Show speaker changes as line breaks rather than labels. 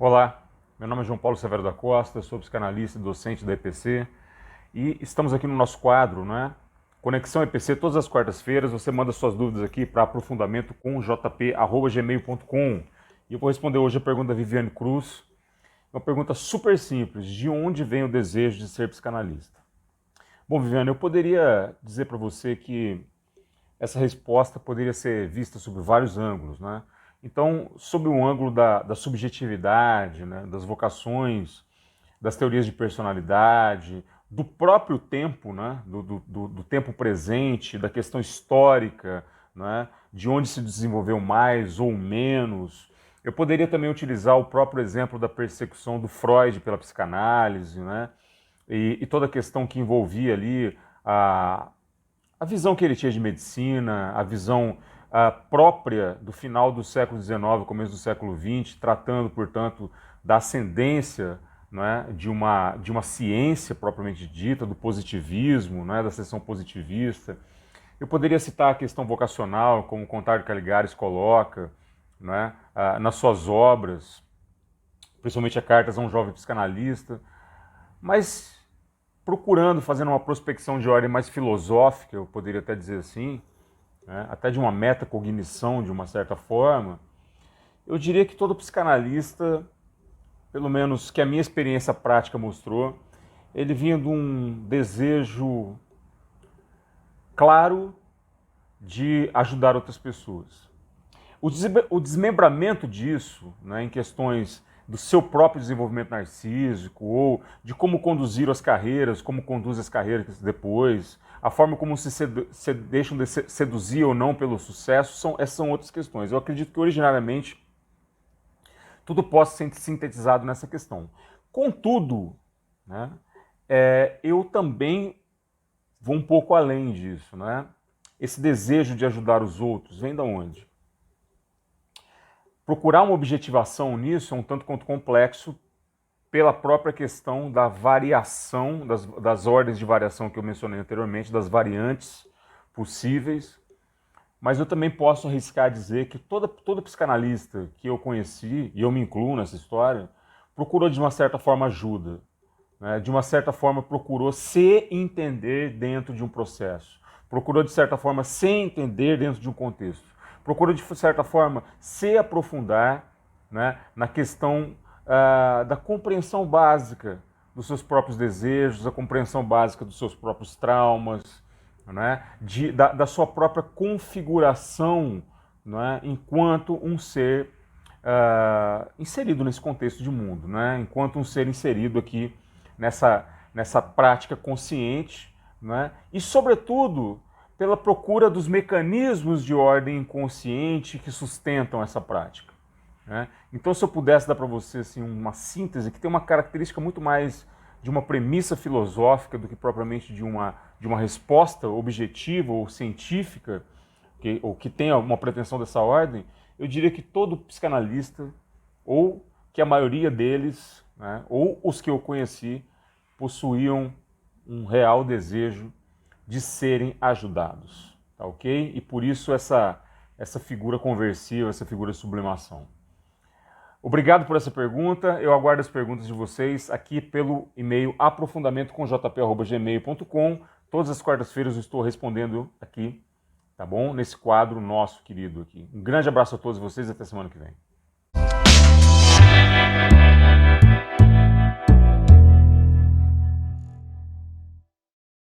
Olá, meu nome é João Paulo Severo da Costa, sou psicanalista e docente da EPC e estamos aqui no nosso quadro, né? Conexão EPC, todas as quartas-feiras você manda suas dúvidas aqui para aprofundamento com jp@gmail.com. E eu vou responder hoje a pergunta da Viviane Cruz, uma pergunta super simples: de onde vem o desejo de ser psicanalista? Bom, Viviane, eu poderia dizer para você que essa resposta poderia ser vista sob vários ângulos, né? Então, sob o ângulo da subjetividade, né, das vocações, das teorias de personalidade, do próprio tempo, né, do tempo presente, da questão histórica, né, de onde se desenvolveu mais ou menos. Eu poderia também utilizar o próprio exemplo da persecução do Freud pela psicanálise, né, e toda a questão que envolvia ali a visão que ele tinha de medicina, a visão própria do final do século XIX, começo do século XX, tratando, portanto, da ascendência, né, de uma ciência propriamente dita, do positivismo, né, da seção positivista. Eu poderia citar a questão vocacional, como o Contardo Caligares coloca, né, nas suas obras, principalmente a Cartas a um Jovem Psicanalista, mas procurando, fazendo uma prospecção de ordem mais filosófica, eu poderia até dizer assim, né, até de uma metacognição de uma certa forma, eu diria que todo psicanalista, pelo menos que a minha experiência prática mostrou, ele vinha de um desejo claro de ajudar outras pessoas. O desmembramento disso, né, em questões do seu próprio desenvolvimento narcísico ou de como conduzir as carreiras, como conduz as carreiras depois, a forma como se deixam de seduzir ou não pelo sucesso, essas são outras questões. Eu acredito que originariamente tudo possa ser sintetizado nessa questão. Contudo, né, eu também vou um pouco além disso, né? Esse desejo de ajudar os outros vem de onde? Procurar uma objetivação nisso é um tanto quanto complexo pela própria questão da variação, das ordens de variação que eu mencionei anteriormente, das variantes possíveis, mas eu também posso arriscar dizer que todo psicanalista que eu conheci, e eu me incluo nessa história, procurou de uma certa forma ajuda, né? De uma certa forma procurou se entender dentro de um processo, procurou de certa forma se entender dentro de um contexto, procurou de certa forma se aprofundar, né, na questão da compreensão básica dos seus próprios desejos, a compreensão básica dos seus próprios traumas, né, da sua própria configuração, né, enquanto um ser inserido nesse contexto de mundo, né, enquanto um ser inserido aqui nessa prática consciente, né, e, sobretudo, pela procura dos mecanismos de ordem inconsciente que sustentam essa prática, né? Então, se eu pudesse dar para você assim, uma síntese que tem uma característica muito mais de uma premissa filosófica do que propriamente de uma resposta objetiva ou científica, ou que tenha uma pretensão dessa ordem, eu diria que todo psicanalista, ou que a maioria deles, né, ou os que eu conheci, possuíam um real desejo de serem ajudados, tá ok? E por isso essa figura conversiva, essa figura de sublimação. Obrigado por essa pergunta, eu aguardo as perguntas de vocês aqui pelo e-mail aprofundamentoconjp@gmail.com. Todas as quartas-feiras eu estou respondendo aqui, tá bom? Nesse quadro nosso querido aqui. Um grande abraço a todos vocês e até semana que vem.